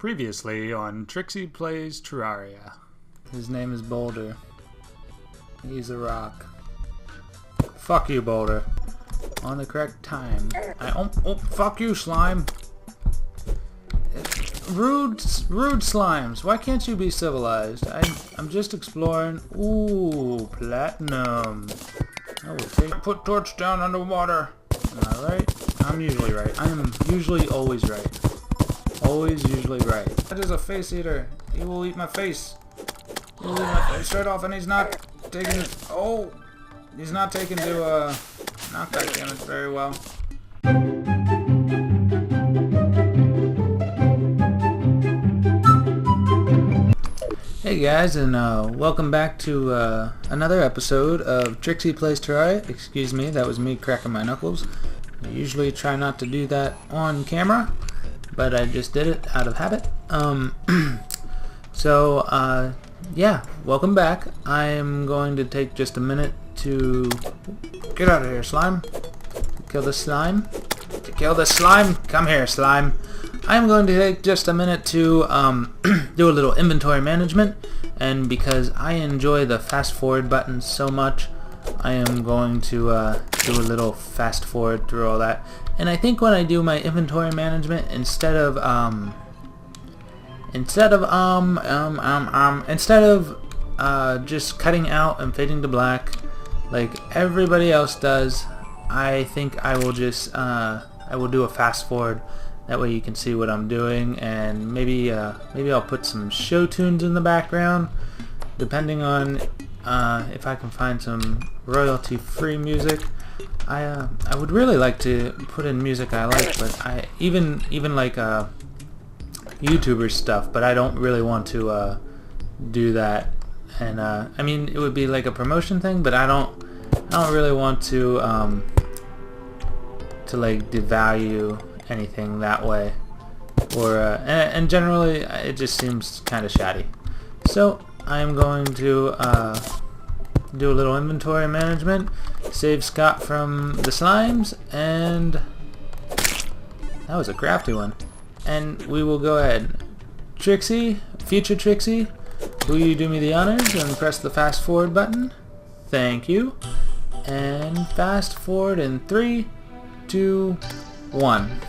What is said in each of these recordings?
Previously on Trixie Plays Terraria. His name is Boulder. He's a rock. Fuck you, Boulder. On the correct time. Oh, fuck you, slime. Rude slimes. Why can't you be civilized? I'm just exploring. Ooh, platinum. I will put torch down underwater. Am I right? I'm usually right. I am usually always right. Always usually right. That is a face eater. He will eat my face. He will eat my face right off, and he's not taking it. Oh, he's not taking to knockback damage very well. Hey guys, and welcome back to another episode of Trixie Plays Terraria. Excuse me, that was me cracking my knuckles. I usually try not to do that on camera, but I just did it out of habit. Yeah, welcome back. I am going to take just a minute to get out of here, slime. To kill the slime. To kill the slime. Come here, slime. I am going to take just a minute to do a little inventory management, and because I enjoy the fast forward button so much, I am going to do a little fast forward through all that. And I think when I do my inventory management, instead of just cutting out and fading to black like everybody else does, I think I will just I will do a fast forward. That way you can see what I'm doing, and maybe I'll put some show tunes in the background, depending on if I can find some royalty-free music. I would really like to put in music I like, but I even like YouTuber stuff, but I don't really want to do that. And I mean, it would be like a promotion thing, but I don't really want to like devalue anything that way, or and generally it just seems kind of shoddy. So I'm going to do a little inventory management, save Scott from the slimes, and that was a crafty one. And we will go ahead. Trixie, future Trixie, will you do me the honors and press the fast forward button? Thank you. And fast forward in 3, 2, 1.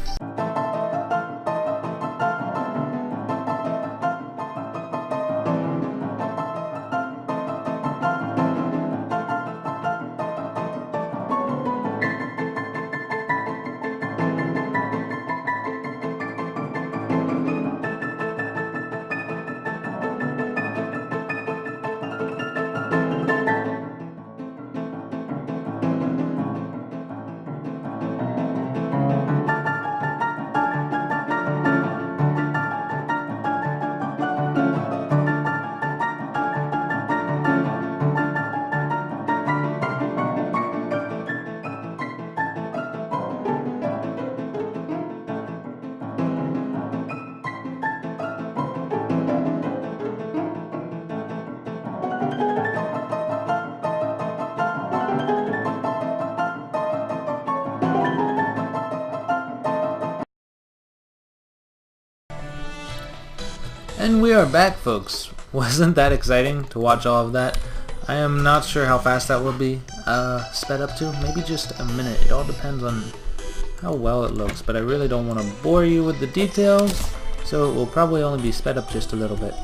And we are back, folks. Wasn't that exciting to watch all of that? I am not sure how fast that will be sped up to. Maybe just a minute. It all depends on how well it looks, but I really don't want to bore you with the details, so it will probably only be sped up just a little bit.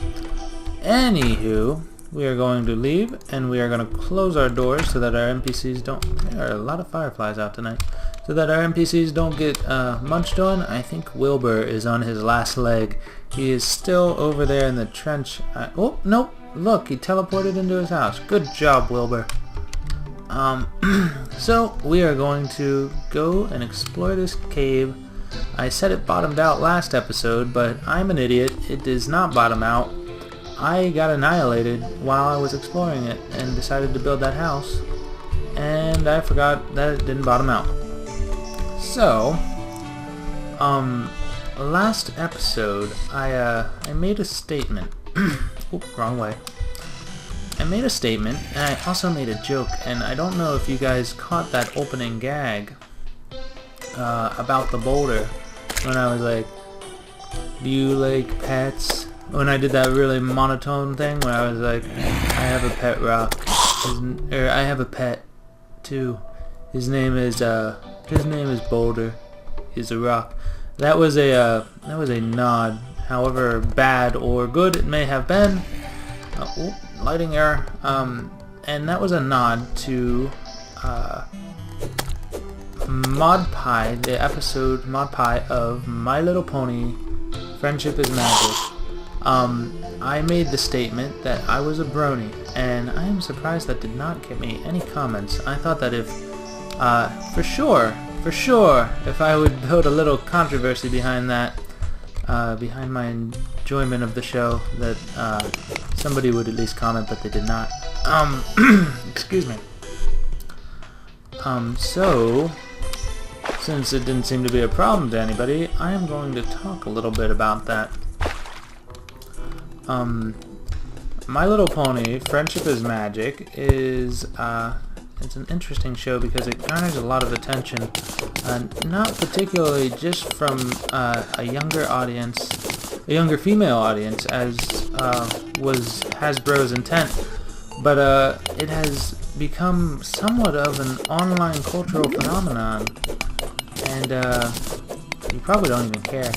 Anywho, we are going to leave, and we are going to close our doors so that our NPCs don't... There are a lot of fireflies out tonight. So that our NPCs don't get munched on. I think Wilbur is on his last leg. He is still over there in the trench. Oh, nope. Look, he teleported into his house. Good job, Wilbur. So, we are going to go and explore this cave. I said it bottomed out last episode, but I'm an idiot. It does not bottom out. I got annihilated while I was exploring it and decided to build that house. And I forgot that it didn't bottom out. So, last episode, I made a statement. Oop, wrong way. I made a statement, and I also made a joke, and I don't know if you guys caught that opening gag about the boulder, when I was like, Do you like pets? When I did that really monotone thing where I was like, I have a pet rock. I have a pet too. His name is Boulder. He's a rock. That was a nod. However bad or good it may have been. Lighting error. And that was a nod to ModPie, the episode ModPie of My Little Pony Friendship is Magic. I made the statement that I was a brony, and I am surprised that did not get me any comments. I thought that if, for sure, if I would build a little controversy behind that, behind my enjoyment of the show, that somebody would at least comment, but they did not. Excuse me. So, since it didn't seem to be a problem to anybody, I am going to talk a little bit about that. My Little Pony, Friendship is Magic, is, it's an interesting show because it garners a lot of attention, not particularly just from a younger audience, a younger female audience, as was Hasbro's intent, but it has become somewhat of an online cultural phenomenon, and you probably don't even care.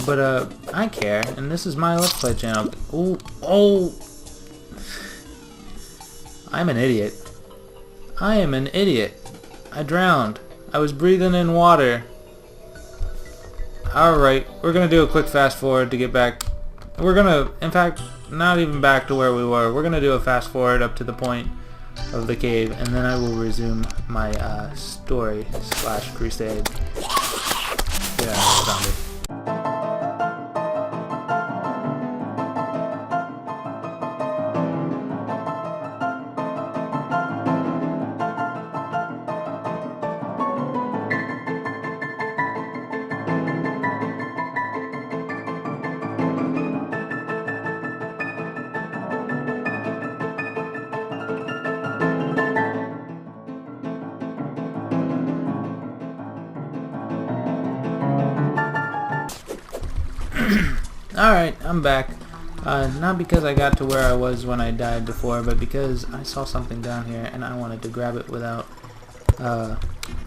But I care, and this is my Let's Play channel. Oh! I'm an idiot. I am an idiot. I drowned. I was breathing in water. Alright, we're gonna do a quick fast forward to get back. We're gonna, in fact, not even back to where we were. We're gonna do a fast forward up to the point of the cave, and then I will resume my story / crusade. Yeah, zombie. Alright, I'm back. Not because I got to where I was when I died before, but because I saw something down here and I wanted to grab it without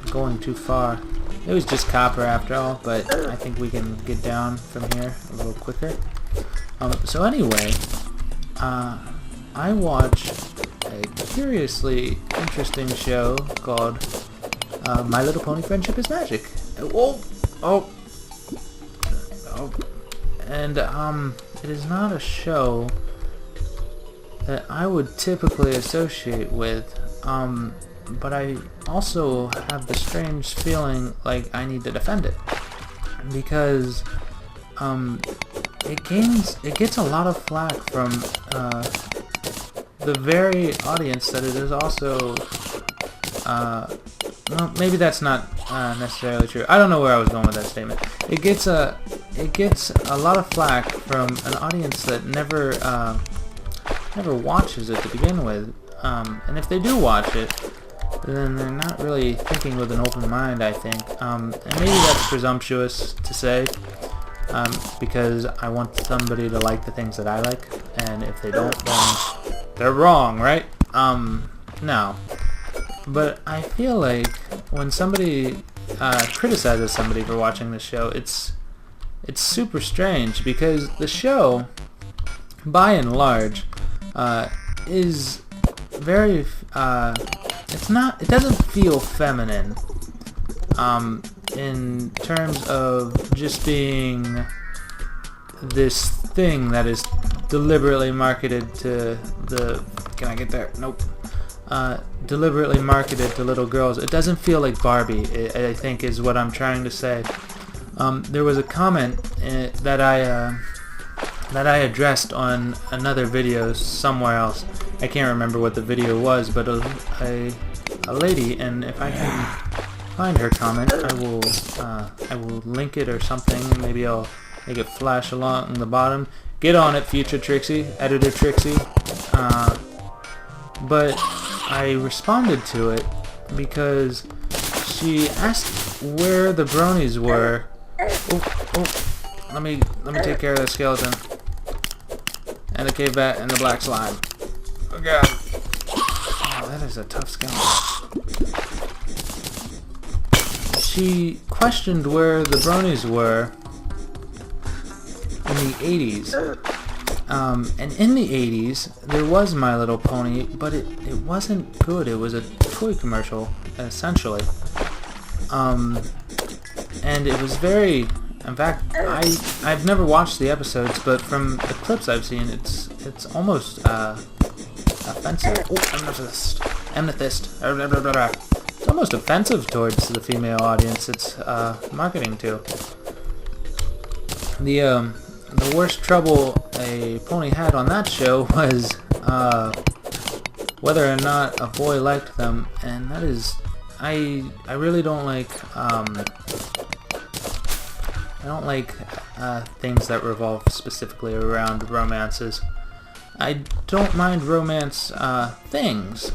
going too far. It was just copper after all, but I think we can get down from here a little quicker. So anyway, I watched a curiously interesting show called My Little Pony Friendship is Magic. And it is not a show that I would typically associate with, but I also have the strange feeling like I need to defend it, because it gets a lot of flack from the very audience that it is also, well, maybe that's not necessarily true. I don't know where I was going with that statement. It gets a lot of flack from an audience that never watches it to begin with, and if they do watch it, then they're not really thinking with an open mind, I think. And maybe that's presumptuous to say, because I want somebody to like the things that I like, and if they don't, then they're wrong, right? No. But I feel like when somebody criticizes somebody for watching this show, it's super strange, because the show, by and large, is very, it doesn't feel feminine, in terms of just being this thing that is deliberately marketed to can I get there? Nope. Deliberately marketed to little girls. It doesn't feel like Barbie, I think is what I'm trying to say. There was a comment that I addressed on another video somewhere else. I can't remember what the video was, but a lady, and if I can find her comment, I will link it or something. Maybe I'll make it flash along the bottom. Get on it, future Trixie, editor Trixie. But I responded to it because she asked where the bronies were. let me take care of the skeleton. And the cave bat and the black slime. Oh god. Oh, that is a tough skeleton. She questioned where the bronies were in the 80s. And in the 80s, there was My Little Pony, but it wasn't good. It was a toy commercial, essentially. And it was very... In fact, I've never watched the episodes, but from the clips I've seen, it's almost offensive. Oh, amethyst. It's almost offensive towards the female audience it's marketing to. The worst trouble a pony had on that show was whether or not a boy liked them, and that is, I really don't like things that revolve specifically around romances. I don't mind romance things.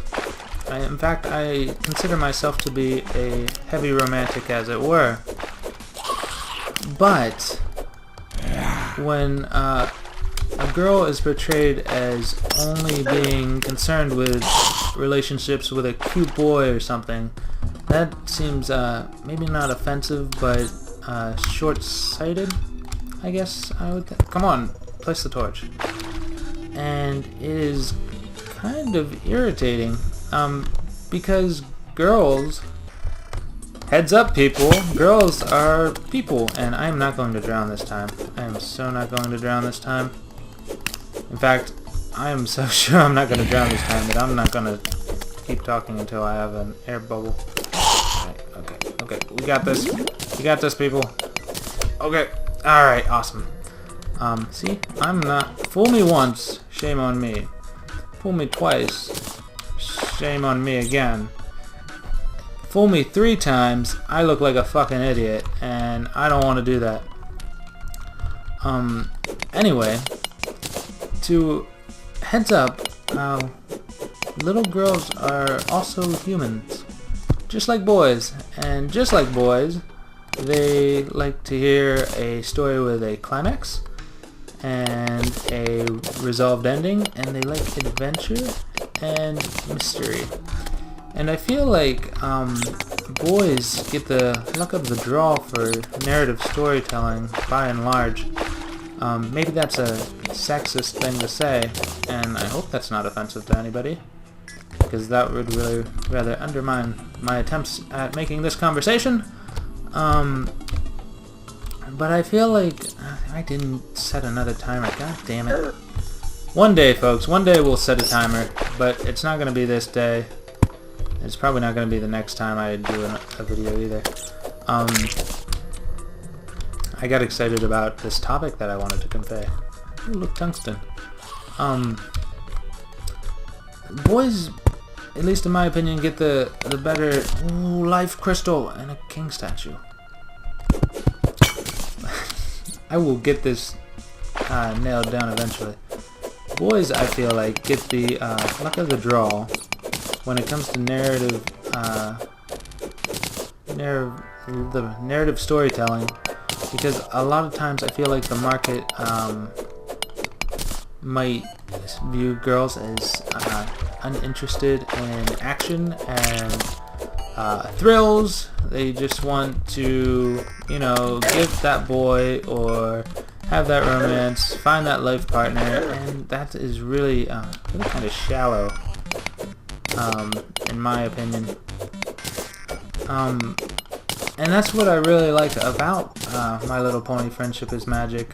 In fact, I consider myself to be a heavy romantic, as it were. But when a girl is portrayed as only being concerned with relationships with a cute boy or something, that seems maybe not offensive, but short-sighted, I guess I would come on, place the torch. And it is kind of irritating, because girls, heads up people, girls are people, and I am not going to drown this time. I am so not going to drown this time. In fact, I am so sure I'm not going to drown this time that I'm not going to keep talking until I have an air bubble. Okay, we got this. We got this, people. Okay, alright, awesome. See, I'm not... Fool me once, shame on me. Fool me twice, shame on me again. Fool me 3 times, I look like a fucking idiot, and I don't want to do that. Anyway, to heads up, little girls are also humans, just like boys, and just like boys, they like to hear a story with a climax and a resolved ending, and they like adventure and mystery. And I feel like boys get the luck of the draw for narrative storytelling by and large. Maybe that's a sexist thing to say, and I hope that's not offensive to anybody, because that would really rather undermine my attempts at making this conversation. But I feel like I didn't set another timer. God damn it. One day, folks, one day we'll set a timer, but it's not going to be this day. It's probably not going to be the next time I do a video either. I got excited about this topic that I wanted to convey. Ooh, look, tungsten. Boys, at least in my opinion, get the better... Ooh, life crystal and a king statue. I will get this nailed down eventually. Boys, I feel like, get the luck of the draw when it comes to narrative storytelling, because a lot of times I feel like the market might view girls as uninterested in action and thrills. They just want to, you know, get that boy or have that romance, find that life partner, and that is really kind of shallow, in my opinion. And that's what I really like about My Little Pony Friendship is Magic,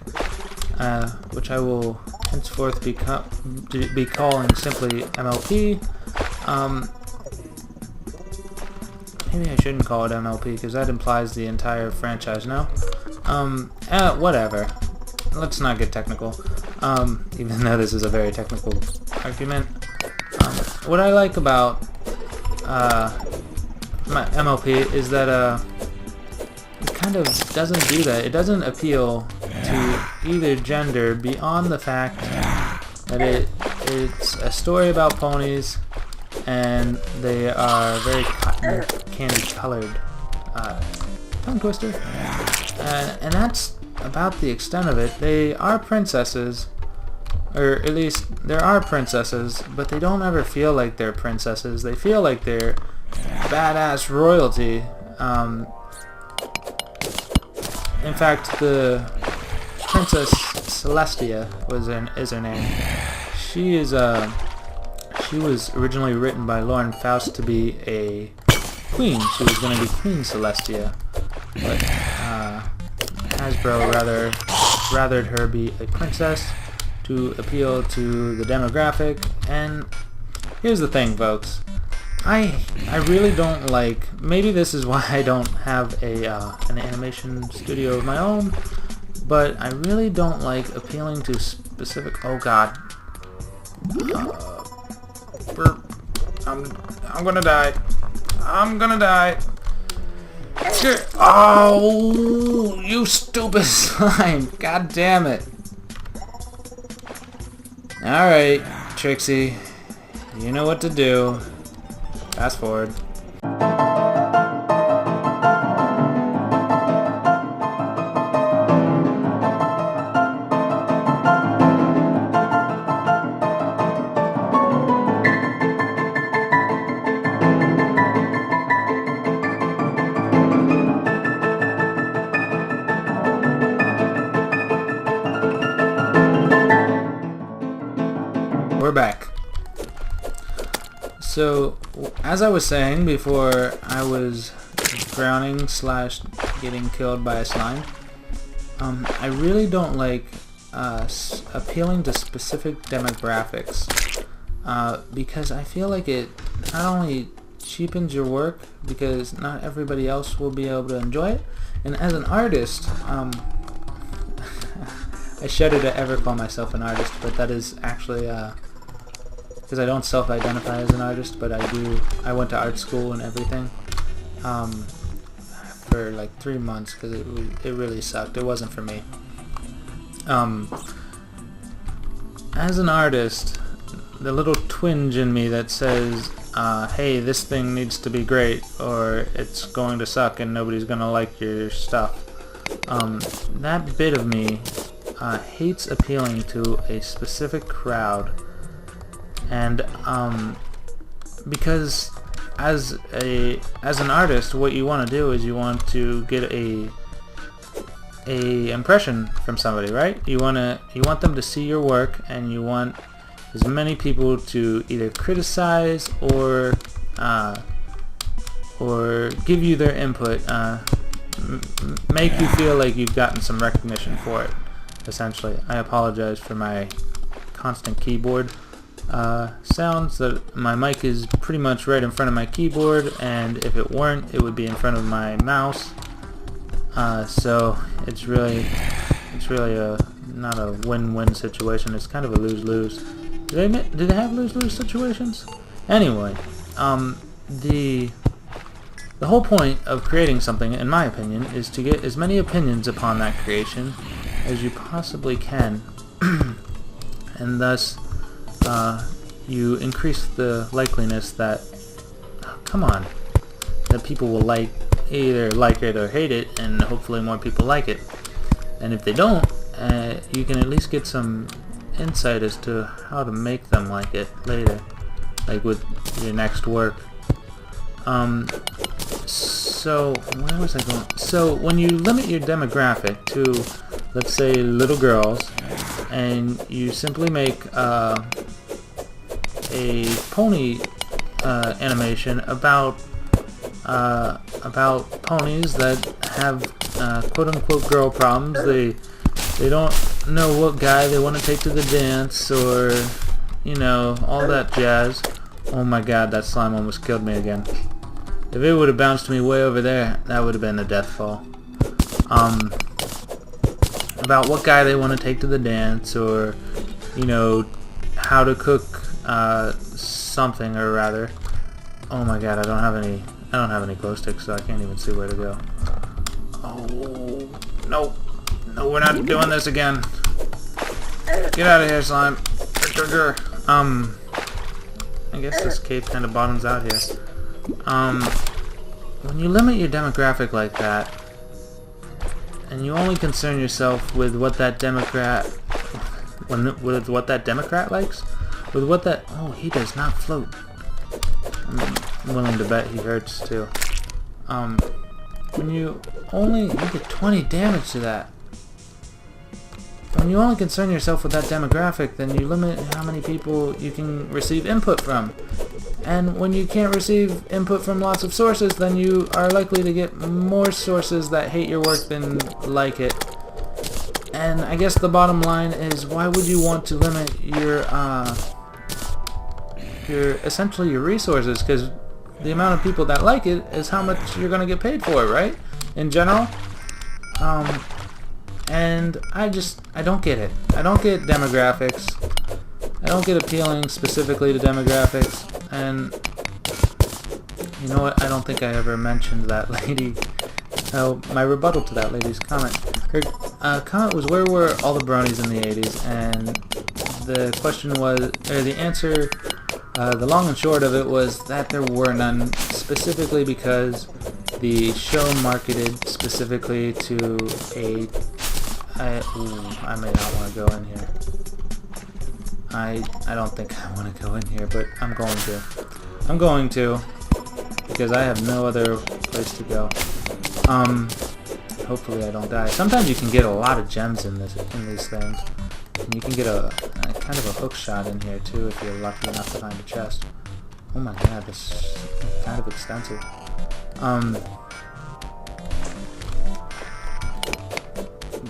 which I will henceforth be calling simply MLP. Maybe I shouldn't call it MLP, because that implies the entire franchise, no? Whatever. Let's not get technical, even though this is a very technical argument. What I like about my MLP is that it kind of doesn't do that. It doesn't appeal to either gender beyond the fact that it's a story about ponies, and they are very cotton candy colored. Tongue twister. And that's about the extent of it. They are princesses, or at least there are princesses, but they don't ever feel like they're princesses. They feel like they're badass royalty. In fact, the Princess Celestia is her name. She was originally written by Lauren Faust to be a queen. She was going to be Queen Celestia, but Hasbro rathered her be a princess to appeal to the demographic. And here's the thing, folks. I really don't like. Maybe this is why I don't have an animation studio of my own. But I really don't like appealing to specific. Oh God. I'm gonna die. I'm gonna die. Oh, you stupid slime. God damn it. Alright, Trixie. You know what to do. Fast forward. We're back. So, as I was saying before I was drowning / getting killed by a slime, I really don't like appealing to specific demographics because I feel like it not only cheapens your work because not everybody else will be able to enjoy it, and as an artist, I shudder to ever call myself an artist, but that is actually because I don't self-identify as an artist, but I do. I went to art school and everything for like 3 months because it really sucked. It wasn't for me. As an artist, the little twinge in me that says, hey, this thing needs to be great or it's going to suck and nobody's going to like your stuff, that bit of me hates appealing to a specific crowd. And because as an artist, what you want to do is you want to get a impression from somebody, right? You want them to see your work, and you want as many people to either criticize or give you their input, make you feel like you've gotten some recognition for it. Essentially, I apologize for my constant keyboard sounds. That my mic is pretty much right in front of my keyboard, and if it weren't, it would be in front of my mouse. So it's really not a win-win situation. It's kind of a lose-lose. Do they have lose-lose situations? Anyway, the whole point of creating something, in my opinion, is to get as many opinions upon that creation as you possibly can, and thus you increase the likeliness that, that people will either like it or hate it, and hopefully more people like it. And if they don't, you can at least get some insight as to how to make them like it later, like with your next work. So where was I going? So when you limit your demographic to, let's say, little girls, and you simply make a pony animation about ponies that have quote-unquote girl problems. They don't know what guy they want to take to the dance, or all that jazz. Oh my god, that slime almost killed me again. If it would have bounced me way over there, that would have been a death fall. About what guy they want to take to the dance, or how to cook something, or rather. Oh my god, I don't have any glow sticks, so I can't even see where to go. Oh no, we're not doing this again. Get out of here, slime. I guess this cave kind of bottoms out here. When you limit your demographic like that, and you only concern yourself with what that Democrat, with what that Democrat likes, with what that, oh, he does not float. I'm willing to bet he hurts too. When you get 20 damage to that. When you only concern yourself with that demographic, then you limit how many people you can receive input from. And when you can't receive input from lots of sources, then you are likely to get more sources that hate your work than like it. And I guess the bottom line is, why would you want to limit your essentially your resources? Because the amount of people that like it is how much you're going to get paid for it, right? In general. And I don't get it. I don't get demographics. I don't get appealing specifically to demographics. And you know what? I don't think I ever mentioned that lady. Oh, my rebuttal to that lady's comment. Her comment was, where were all the bronies in the 80s? And the question was, or the answer, the long and short of it was that there were none, specifically because the show marketed specifically to a... I may not want to go in here. I don't think I want to go in here, but I'm going to. I'm going to, because I have no other place to go. Hopefully I don't die. Sometimes you can get a lot of gems in these things. And you can get a kind of a hook shot in here too if you're lucky enough to find a chest. Oh my god, this is kind of extensive.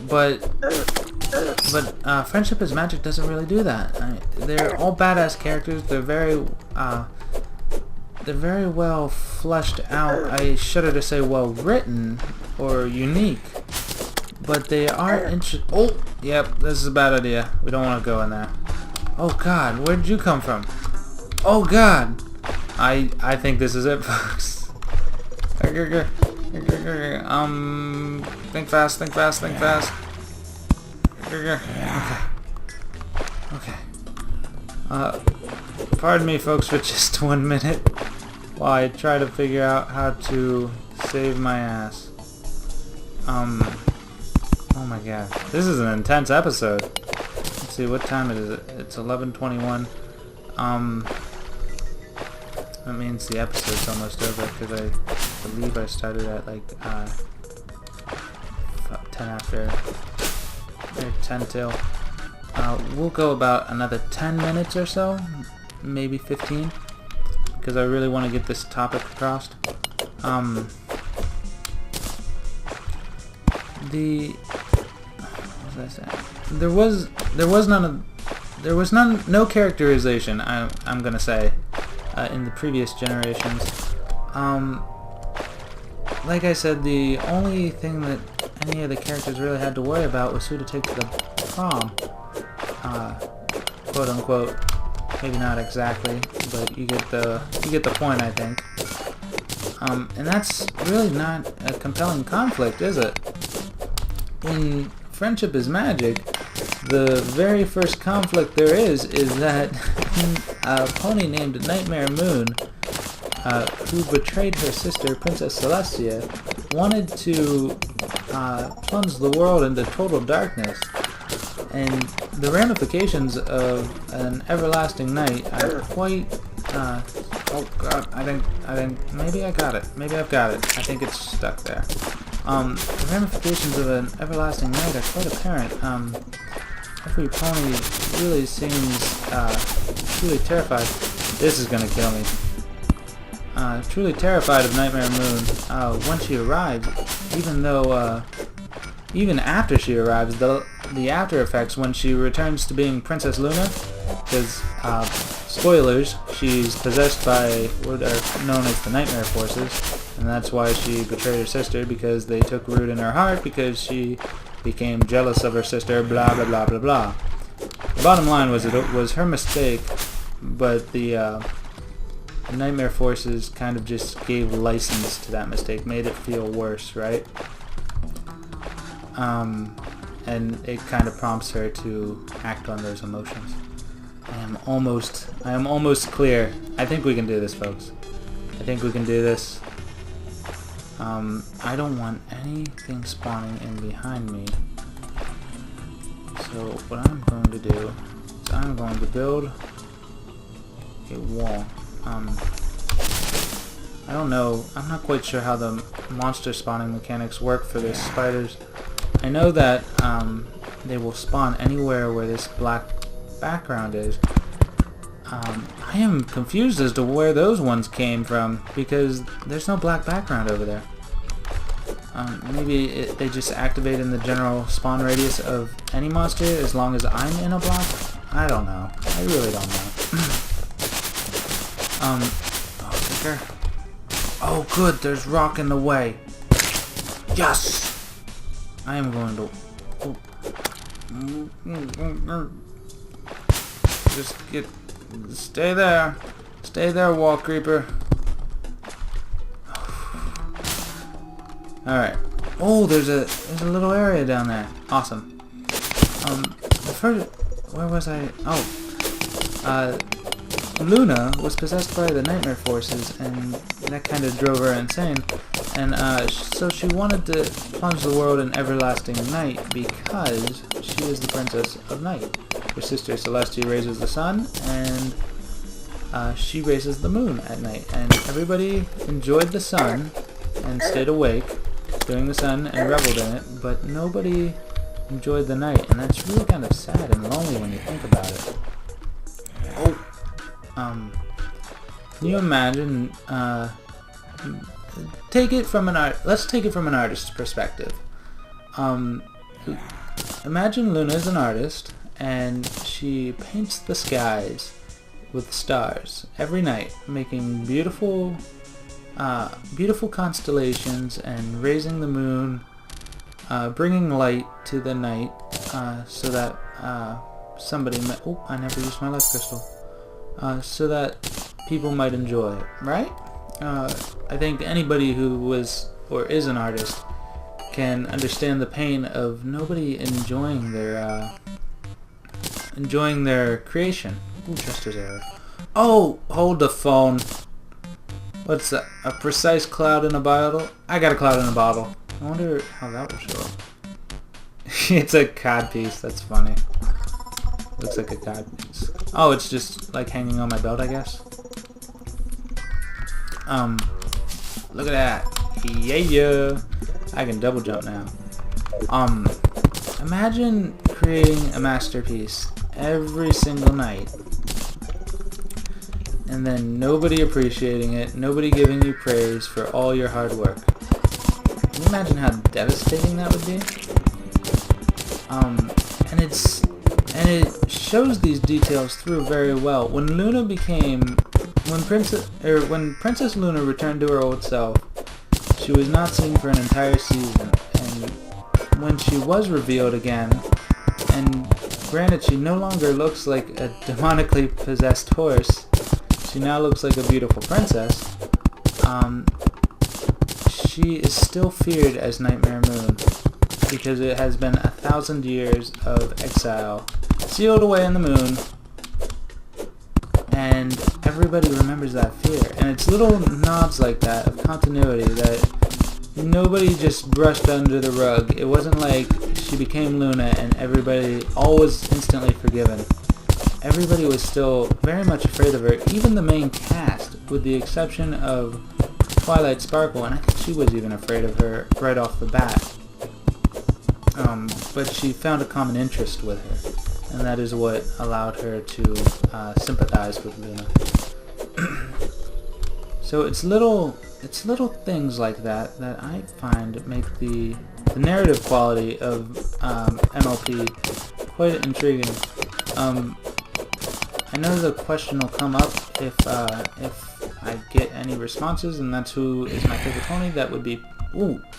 But Friendship is Magic doesn't really do that. They're all badass characters. They're very well fleshed out. I shudder to say well written or unique. But they are Oh, yep, this is a bad idea. We don't want to go in there. Oh god, where did you come from? Oh god. I think this is it, folks. Think fast, think fast, think fast. Okay. Pardon me, folks, for just 1 minute while I try to figure out how to save my ass. Oh my god. This is an intense episode. Let's see, what time it is. It's 11:21. That means the episode's almost over, because I believe I started at like 10 after, or 10 till. We'll go about another 10 minutes or so, maybe 15, because I really want to get this topic across. What was I saying? There was no characterization. I'm gonna say. In the previous generations. Like I said, the only thing that any of the characters really had to worry about was who to take to the prom. Quote unquote. Maybe not exactly, but you get the point, I think. And that's really not a compelling conflict, is it? In Friendship is Magic, the very first conflict there is that a pony named Nightmare Moon, who betrayed her sister Princess Celestia, wanted to plunge the world into total darkness. And the ramifications of an everlasting night are quite... oh god, I think, maybe I got it. Maybe I've got it. I think it's stuck there. The ramifications of an everlasting night are quite apparent. Every pony really seems truly terrified. This is gonna kill me. Truly terrified of Nightmare Moon. When she arrives, even after she arrives, the after effects when she returns to being Princess Luna, because spoilers, she's possessed by what are known as the Nightmare Forces, and that's why she betrayed her sister, because they took root in her heart, because she became jealous of her sister, blah blah blah blah blah. The bottom line was it was her mistake, but the Nightmare Forces kind of just gave license to that mistake, made it feel worse, right? And it kind of prompts her to act on those emotions. I am almost clear. I think we can do this, folks. I think we can do this. I don't want anything spawning in behind me. So what I'm going to do is I'm going to build a wall. I don't know, I'm not quite sure how the monster spawning mechanics work for the spiders. I know that they will spawn anywhere where this black background is. I am confused as to where those ones came from because there's no black background over there. Maybe they just activate in the general spawn radius of any monster as long as I'm in a block? I don't know. I really don't know. Oh, sticker. Oh good, there's rock in the way. Yes! I am going to... Oh. Just get... Stay there. Stay there, wall creeper. Alright. Oh, there's a little area down there. Awesome. The first... Where was I? Oh. Luna was possessed by the nightmare forces, and that kind of drove her insane. And so she wanted to plunge the world in everlasting night because she is the princess of night. Her sister Celestia raises the sun, and she raises the moon at night. And everybody enjoyed the sun and stayed awake during the sun and reveled in it, but nobody enjoyed the night, and that's really kind of sad and lonely when you think about it. Oh. Can you imagine, take it from let's take it from an artist's perspective. Imagine Luna is an artist, and she paints the skies with stars every night, making beautiful constellations and raising the moon, bringing light to the night, so that somebody might... Oh, I never used my life crystal. So that people might enjoy it, right? I think anybody who was or is an artist can understand the pain of nobody enjoying their creation. Ooh, Chester's arrow. Oh, hold the phone. What's that? A precise cloud in a bottle? I got a cloud in a bottle. I wonder how that will show up. It's a cod piece. That's funny. Looks like a cod piece. Oh, it's just like hanging on my belt, I guess. Look at that. Yeah. I can double jump now. Imagine creating a masterpiece every single night, and then nobody appreciating it, nobody giving you praise for all your hard work. Can you imagine how devastating that would be? And it shows these details through very well. When Princess Luna returned to her old self, she was not seen for an entire season, and when she was revealed again, and granted she no longer looks like a demonically possessed horse, she now looks like a beautiful princess, she is still feared as Nightmare Moon, because it has been 1,000 years of exile, sealed away in the moon, and everybody remembers that fear. And it's little nods like that of continuity that nobody just brushed under the rug. It wasn't like she became Luna and everybody all was instantly forgiven. Everybody was still very much afraid of her, even the main cast, with the exception of Twilight Sparkle, and I think she was even afraid of her right off the bat. But she found a common interest with her, and that is what allowed her to sympathize with Luna. So it's little things like that that I find make the narrative quality of MLP quite intriguing. I know the question will come up if I get any responses, and that's who is my favorite pony. That would be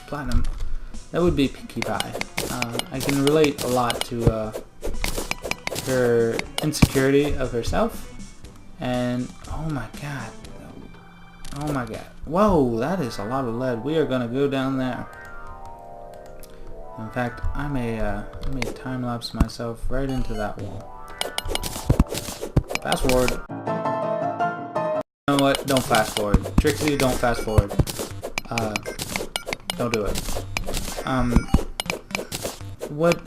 platinum. That would be Pinkie Pie. I can relate a lot to her insecurity of herself, and oh my god, whoa, that is a lot of lead. We are gonna go down there. In fact, I may time lapse myself right into that wall. Fast forward. You know what? Don't fast forward. Trixie, don't fast forward. Don't do it. What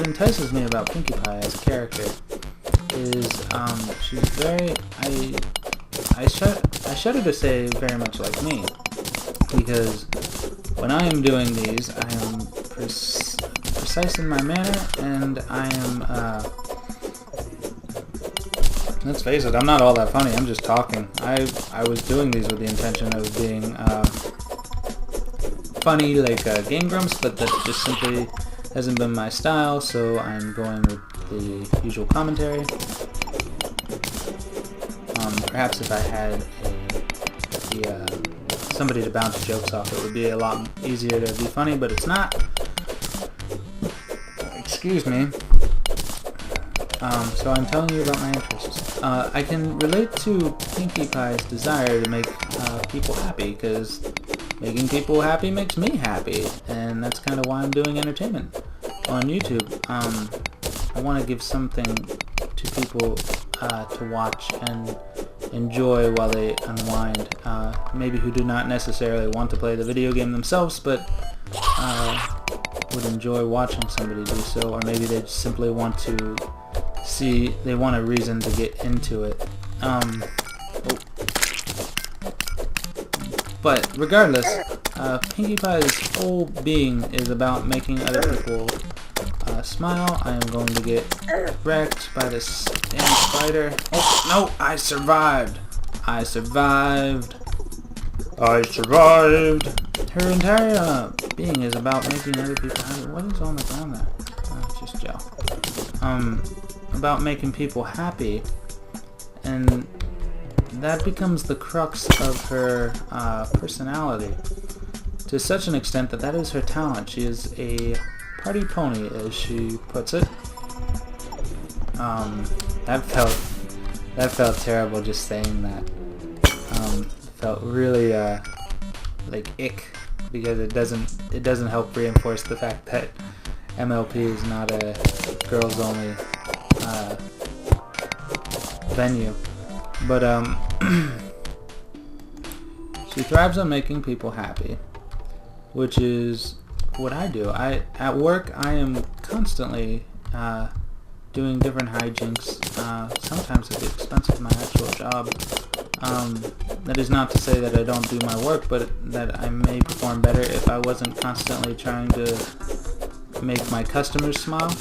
entices me about Pinkie Pie as a character is she's very I shudder to say very much like me, because when I am doing these, I am precise in my manner, and I am let's face it, I'm not all that funny. I'm just talking. I was doing these with the intention of being funny like Game Grumps, but that just simply hasn't been my style, so I'm going with the usual commentary. Perhaps if I had somebody to bounce jokes off, it would be a lot easier to be funny, but it's not. Excuse me. So I'm telling you about my interests. I can relate to Pinkie Pie's desire to make people happy, because making people happy makes me happy, and that's kind of why I'm doing entertainment on YouTube. I want to give something to people to watch and enjoy while they unwind, maybe who do not necessarily want to play the video game themselves, but would enjoy watching somebody do so, or maybe they just simply want to they want a reason to get into it. But regardless, Pinkie Pie's whole being is about making other people smile. I am going to get wrecked by this damn spider. Oh, no, I survived. I survived. I survived. Her entire being is about making other people happy. What is on the ground there? Oh, it's just gel. About making people happy, and that becomes the crux of her personality, to such an extent that is her talent. She is a party pony, as she puts it. That felt terrible just saying that. Felt really like ick, because it doesn't help reinforce the fact that MLP is not a girls only venue. But she thrives on making people happy, which is what I do. At work, I am constantly doing different hijinks, sometimes at the expense of my actual job. That is not to say that I don't do my work, but that I may perform better if I wasn't constantly trying to make my customers smile,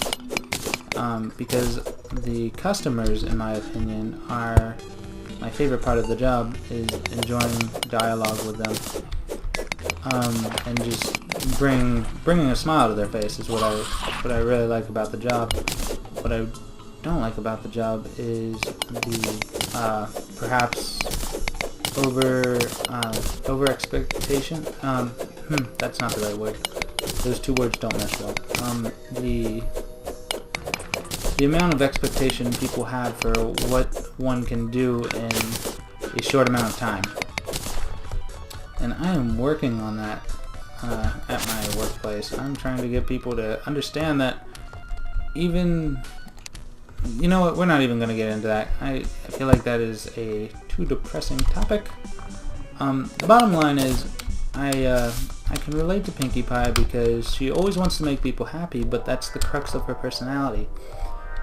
because the customers, in my opinion, are my favorite part of the job, is enjoying dialogue with them, and just bringing a smile to their face is what I really like about the job. What I don't like about the job is the perhaps over expectation. That's not the right word. Those two words don't mesh well. The amount of expectation people have for what one can do in a short amount of time. And I am working on that at my workplace. I'm trying to get people to understand that even... You know what, we're not even going to get into that. I feel like that is a too depressing topic. The bottom line is, I can relate to Pinkie Pie because she always wants to make people happy, but that's the crux of her personality.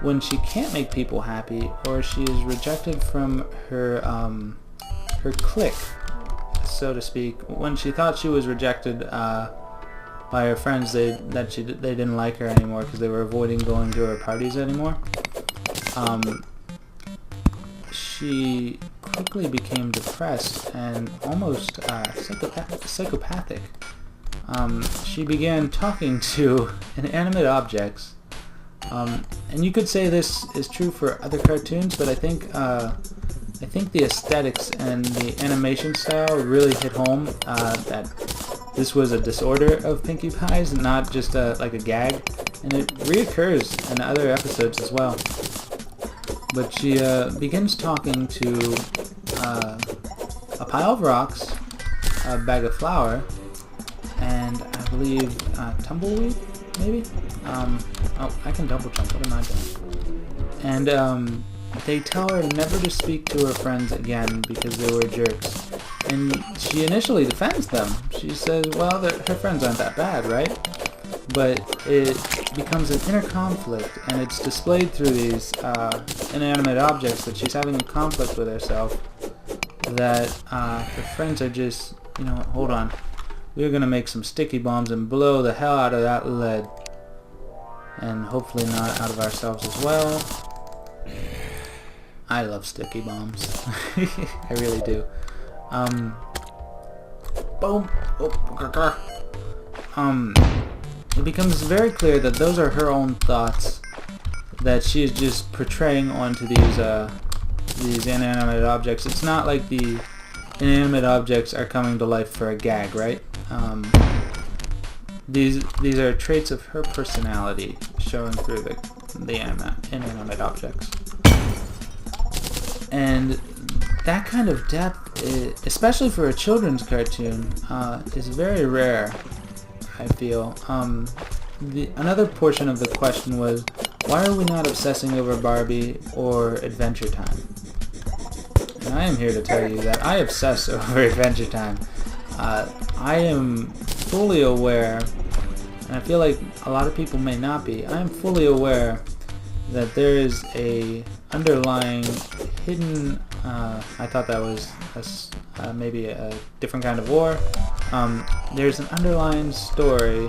When she can't make people happy, or she is rejected from her her clique, so to speak, when she thought she was rejected by her friends, they didn't like her anymore because they were avoiding going to her parties anymore. She quickly became depressed and almost psychopathic. She began talking to inanimate objects, and you could say this is true for other cartoons, but I think the aesthetics and the animation style really hit home that this was a disorder of Pinkie Pie's, not just like a gag, and it reoccurs in other episodes as well. But she begins talking to a pile of rocks, a bag of flour, and I believe tumbleweed, maybe? Oh, I can double jump. What am I doing? And they tell her never to speak to her friends again because they were jerks. and she initially defends them. She says, well, her friends aren't that bad, right? But it becomes an inner conflict, and it's displayed through these inanimate objects that she's having a conflict with herself, that her friends are just, you know, hold on, we're going to make some sticky bombs and blow the hell out of that lead. And hopefully not out of ourselves as well. I love sticky bombs. I really do. Boom. It becomes very clear that those are her own thoughts that she is just portraying onto these inanimate objects. It's not like the inanimate objects are coming to life for a gag, right? These are traits of her personality showing through the inanimate objects. And that kind of depth, especially for a children's cartoon, is very rare, I feel. Another portion of the question was, why are we not obsessing over Barbie or Adventure Time? And I am here to tell you that I obsess over Adventure Time. I am fully aware, and I feel like a lot of people may not be, I am fully aware that there is a underlying hidden, I thought that was maybe a different kind of war. There's an underlying story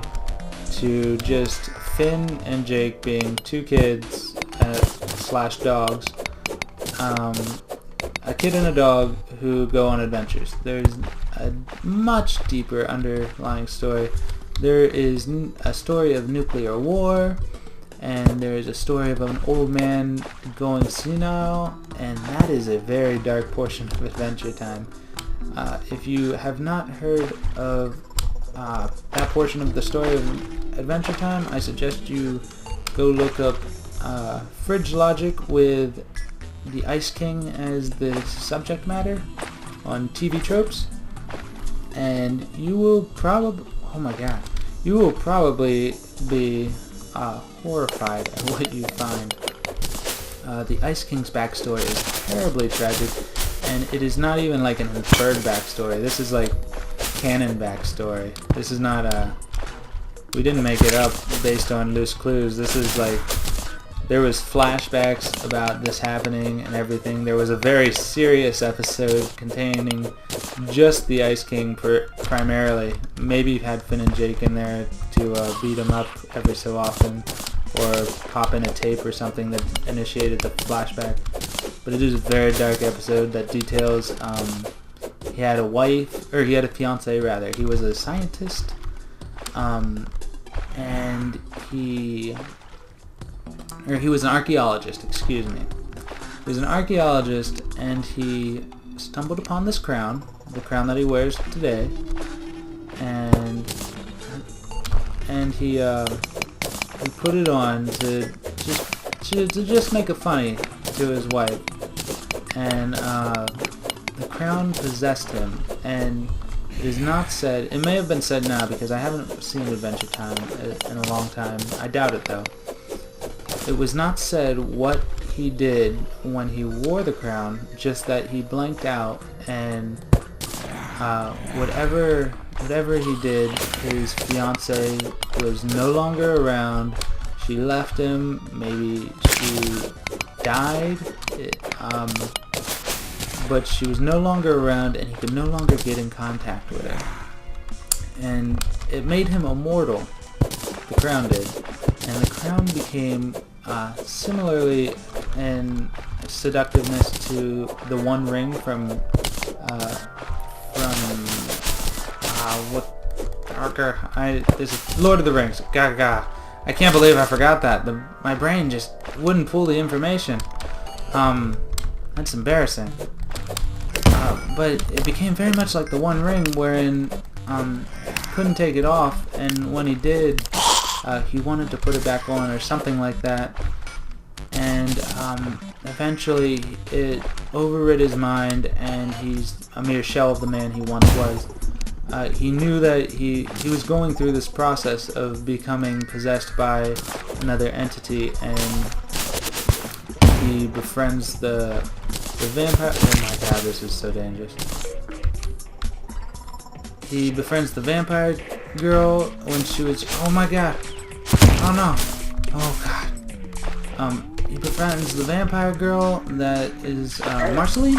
to just Finn and Jake being two kids slash dogs, a kid and a dog who go on adventures. There's a much deeper underlying story. There is a story of nuclear war, and there is a story of an old man going senile, and that is a very dark portion of Adventure Time. If you have not heard of that portion of the story of Adventure Time, I suggest you go look up Fridge Logic with the Ice King as the subject matter on TV Tropes, and you will probably, oh my god, you will probably be horrified at what you find. The Ice King's backstory is terribly tragic, and it is not even like an inferred backstory. This is like canon backstory. This is not we didn't make it up based on loose clues. This is like, there was flashbacks about this happening and everything. There was a very serious episode containing just the Ice King primarily. Maybe had Finn and Jake in there to beat him up every so often, or pop in a tape or something that initiated the flashback. But it is a very dark episode that details he had a wife, or he had a fiance rather. He was a scientist, and he was an archaeologist, excuse me. He was an archaeologist, and he stumbled upon this crown, the crown that he wears today, and he put it on to just make it funny to his wife, and the crown possessed him. And it is not said, it may have been said now because I haven't seen Adventure Time in a long time, I doubt it though. It was not said what he did when he wore the crown, just that he blanked out, and whatever he did, his fiance was no longer around. She left him, maybe she died, but she was no longer around, and he could no longer get in contact with her. And it made him immortal, the crown did, and the crown became similarly in seductiveness to the One Ring from this is Lord of the Rings. Gaga. I can't believe I forgot that. My brain just wouldn't pull the information. That's embarrassing. But it became very much like the One Ring, wherein couldn't take it off, and when he did, he wanted to put it back on or something like that, and eventually it overrid his mind, and he's a mere shell of the man he once was. He knew that he was going through this process of becoming possessed by another entity, and he befriends the vampire. Oh my god, this is so dangerous. he befriends the vampire girl when she was... Oh my god. Oh no. Oh god. He befriends the vampire girl that is Marceline.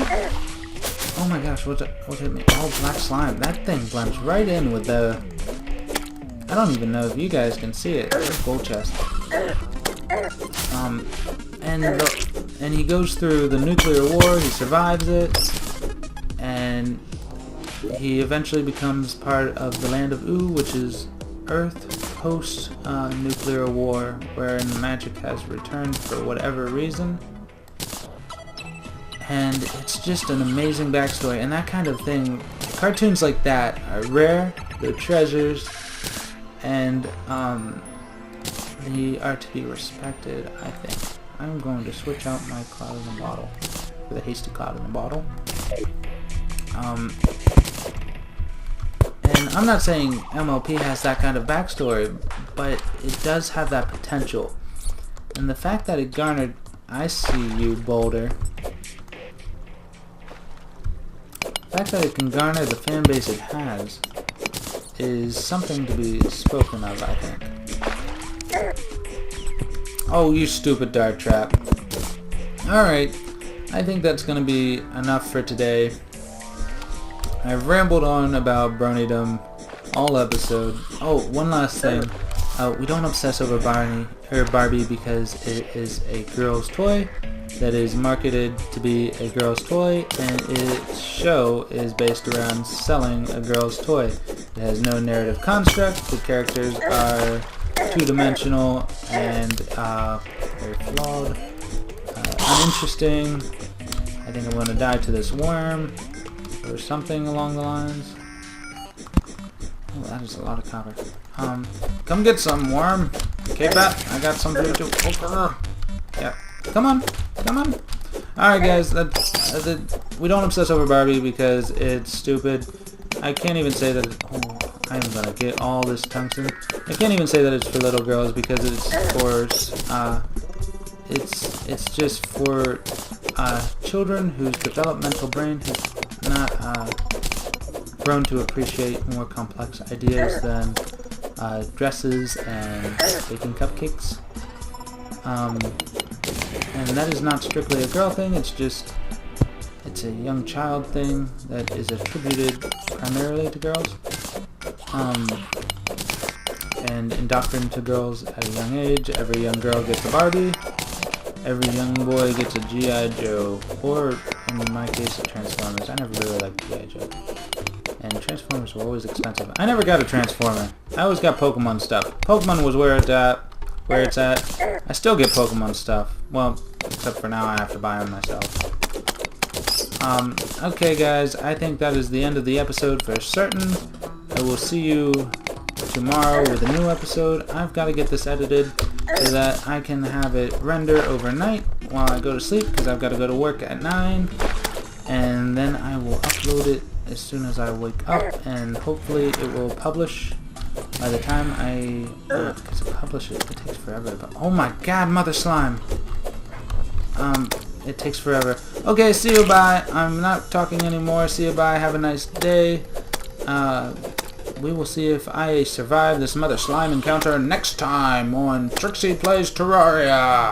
Oh my gosh, what hit me? Oh, black slime. That thing blends right in with the... I don't even know if you guys can see it. It's a gold chest. And he goes through the nuclear war. He survives it, and he eventually becomes part of the land of Ooh, which is Earth post nuclear war, wherein the magic has returned for whatever reason. And it's just an amazing backstory, and that kind of thing, cartoons like that are rare, they're treasures, and they are to be respected, I think. I'm going to switch out my cloud in the bottle for the hasty cloud in the bottle. And I'm not saying MLP has that kind of backstory, but it does have that potential. And the fact that it garnered, I see you, Boulder. The fact that it can garner the fan base it has is something to be spoken of, I think. Oh, you stupid dart trap. Alright, I think that's going to be enough for today. I've rambled on about Bronydom all episode. Oh, one last thing. We don't obsess over Barbie because it is a girl's toy that is marketed to be a girl's toy, and its show is based around selling a girl's toy. It has no narrative construct, the characters are two-dimensional and very flawed, uninteresting. I think I'm going to die to this worm, or something along the lines. Oh, that is a lot of copper. Come get some, worm. Okay, bat, I got some for you too. Oh, yeah. Come on, come on. Alright guys, we don't obsess over Barbie because it's stupid. I can't even say that I'm gonna get all this tungsten. I can't even say that it's for little girls because it's for it's just for children whose developmental brain has not grown to appreciate more complex ideas than dresses and baking cupcakes. And that is not strictly a girl thing, it's a young child thing that is attributed primarily to girls. And indoctrinated to girls at a young age. Every young girl gets a Barbie, every young boy gets a G.I. Joe, or in my case a Transformers. I never really liked G.I. Joe. And Transformers were always expensive. I never got a Transformer. I always got Pokemon stuff. Pokemon was where it's at. I still get Pokemon stuff. Well, except for now I have to buy them myself. Okay guys, I think that is the end of the episode for certain. I will see you tomorrow with a new episode. I've got to get this edited so that I can have it render overnight while I go to sleep, because I've got to go to work at 9. And then I will upload it as soon as I wake up, and hopefully it will publish by the time because to publish it takes forever. But oh my god, mother slime! It takes forever. Okay, see you, bye. I'm not talking anymore. See you, bye. Have a nice day. We will see if I survive this mother slime encounter next time on Trixie Plays Terraria.